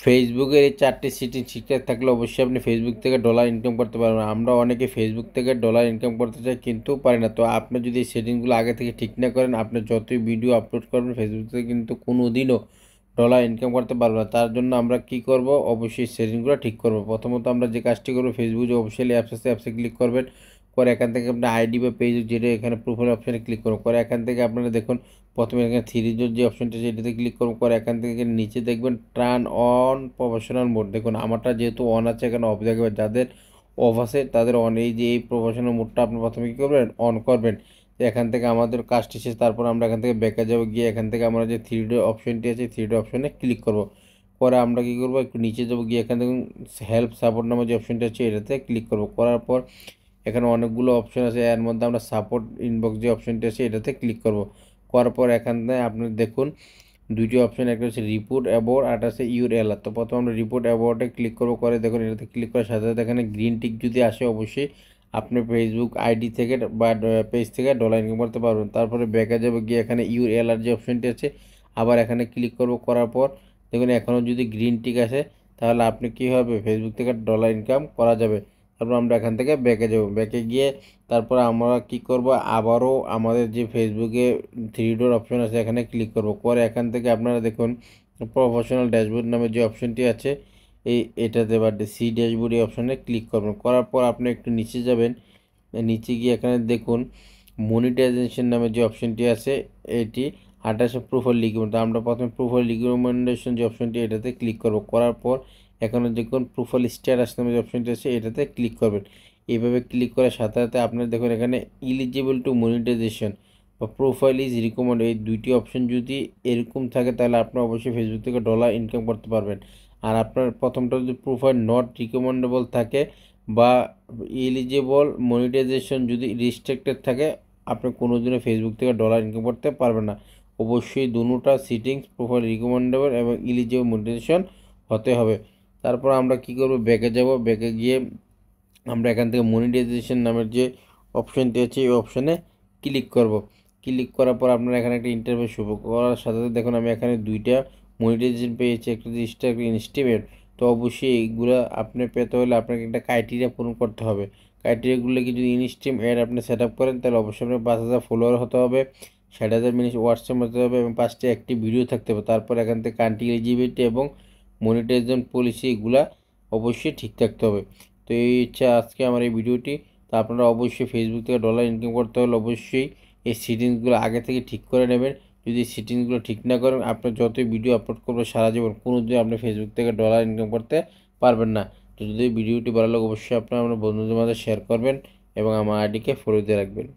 ফেসবুকের এই 4টি সেটিং ঠিকঠাক থাকলে অবশ্যই আপনি ফেসবুক থেকে ডলার ইনকাম করতে পারবেন। আমরা অনেকে ফেসবুক থেকে ডলার ইনকাম করতে চাই কিন্তু পারি না। তো আপনি যদি এই সেটিংগুলো আগে থেকে ঠিক না করেন, আপনি যতই ভিডিও আপলোড করবেন ফেসবুক থেকে কিন্তু কোনো দিনও ডলার ইনকাম করতে পারবো না। তার জন্য আমরা কি করব, অবশ্যই সেটিংগুলো ঠিক করব। প্রথমত আমরা যে কাজটি করবো, ফেসবুক যে অফিসিয়াল অ্যাপস আছে অ্যাপসে ক্লিক করবেন। করে এখান থেকে আপনার আইডি বা পেজ যেটা এখানে প্রোফাইল অপশানে ক্লিক করবো। করে এখান থেকে আপনারা দেখুন প্রথমে এখানে থ্রি ডট যে অপশনটা আছে এটাতে ক্লিক করবো। করে এখান থেকে নিচে দেখবেন টার্ন অন প্রফেশনাল মোড। দেখুন আমারটা যেহেতু অন আছে এখানে অফ দেখবেন, যাদের অফ আছে তাদের অন। এই যে এই প্রফেশনাল মোডটা আপনি প্রথমে কী করবেন, অন করবেন। তো এখান থেকে আমাদের কাজটি শেষ। তারপর আমরা এখান থেকে ব্যাকে যাবো, গিয়ে এখান থেকে আমরা যে থ্রি ডট অপশনটি আছে থ্রি ডট অপশনে ক্লিক করবো। পরে আমরা কী করবো, একটু নিচে যাবো, গিয়ে এখান থেকে হেল্প সাপোর্ট নামে যে অপশনটা আছে এটাতে ক্লিক করবো। করার পর এখানে অনেকগুলো অপশন আছে, এর মধ্যে আমরা সাপোর্ট ইনবক্স যে অপশনটি আছে এটাতে ক্লিক করব। করার পর এখানে আপনি দেখুন দুইটি অপশন, একটা হচ্ছে রিপোর্ট অ্যাবাউট আর একটা হচ্ছে ইউর অ্যালার্ট। তো প্রথমে আমরা রিপোর্ট অ্যাবাউটে ক্লিক করবো। করে দেখুন এটাতে ক্লিক করার সাথে সাথে এখানে গ্রিন টিক যদি আসে অবশ্যই আপনি ফেসবুক আইডি থেকে বা পেজ থেকে ডলার ইনকাম করতে পারবেন। তারপরে ব্যাকে যাবে, গিয়ে এখানে ইউর অ্যালার্ট যে অপশনটি আছে আবার এখানে ক্লিক করব। করার পর দেখুন এখনও যদি গ্রিন টিক আসে তাহলে আপনি কী হবে, ফেসবুক থেকে ডলার ইনকাম করা যাবে। তারপর আমরা এখান থেকে ব্যাকে যাব, ব্যাকে গিয়ে তারপর আমরা কি করব, আবারও আমাদের যে ফেসবুকে থ্রি ডট অপশন আছে এখানে ক্লিক করব। করে এখান থেকে আপনারা দেখুন প্রফেশনাল ড্যাশবোর্ড নামে যে অপশনটি আছে এটাতে বা সি ড্যাশবোর্ড এই অপশনে ক্লিক করবেন। করার পর আপনি একটু নিচে যাবেন, নিচে গিয়ে এখানে দেখুন মনিটাইজেশন নামে যে অপশনটি আছে এটি 28 প্রোফাইল রিকমেন্ড। আমরা প্রথমে প্রোফাইল রিকমেন্ডেশন যে অপশনটি এটাতে ক্লিক করব। করার পর এখানে দেখুন প্রোফাইল স্ট্যাটাস নামে যে অপশনটি আছে এটাতে ক্লিক করবেন। এইভাবে ক্লিক করার সাথে সাথে আপনারা দেখুন এখানে ইলিজিবল টু মনিটাইজেশন বা প্রোফাইল ইজ রিকমেন্ড, এই দুইটি অপশন যদি এরকম থাকে তাহলে আপনি অবশ্যই ফেসবুক থেকে ডলার ইনকাম করতে পারবেন। আর আপনার প্রথমটা যদি প্রোফাইল নট রিকমেন্ডেবল থাকে বা এলিজিবল মনিটাইজেশন যদি রিস্ট্রিক্টেড থাকে, আপনি কোনোদিনও ফেসবুক থেকে ডলার ইনকাম করতে পারবেন না। অবশ্যই দুটোটা সিটিংস প্রোফাইল রিকমেন্ডেবল এবং এলিজিবল মনিটাইজেশন হতে হবে। তারপর আমরা কি করব, ব্যাকে যাব, ব্যাকে গিয়ে আমরা এখান থেকে মনিটাইজেশন নামের যে অপশনটি আছে এই অপশনে ক্লিক করব। ক্লিক করার পর আপনারা এখানে একটা ইন্টারভিউ শুরু করার সাথে সাথে দেখুন আমি এখানে দুইটা মনিটাইজেশন পেয়েছি, একটা রেজিস্টার একটা ইনস্টিমেট। তো অবশ্যই এইগুলো আপনি পেতে হলে আপনাকে একটা ক্রাইটেরিয়া পূরণ করতে হবে। ক্রাইটেরিয়াগুলো কি, যদি ইনস্টিম অ্যাড আপনি সেট আপ করেন তাহলে অবশ্যই আপনার 5,000 ফলোয়ার হতে হবে, 60,000 মিনিট হোয়াটসঅ্যাপ হতে হবে এবং 5টি অ্যাক্টিভ ভিডিও থাকতে হবে। তারপর এখান থেকে কান্ট্রি এলিজিবিলিটি এবং মনিটাইজেশন পলিসি এগুলা অবশ্যই ঠিক থাকতে হবে। তো এই হচ্ছে আজকে আমার এই ভিডিওটি। তো আপনারা অবশ্যই ফেসবুক থেকে ডলার ইনকাম করতে হলে অবশ্যই এই সেটিংসগুলো আগে থেকে ঠিক করে নেবেন। যদি সেটিংসগুলো ঠিক না করেন আপনার যতই ভিডিও আপলোড করবে সারা জীবন কোনো দিন আপনি ফেসবুক থেকে ডলার ইনকাম করতে পারবেন না। তো যদি ভিডিওটি ভালো লাগে অবশ্যই আপনারা আমার বন্ধুদের মাঝে শেয়ার করবেন এবং আমার আইডিকে ফলো দিয়ে রাখবেন।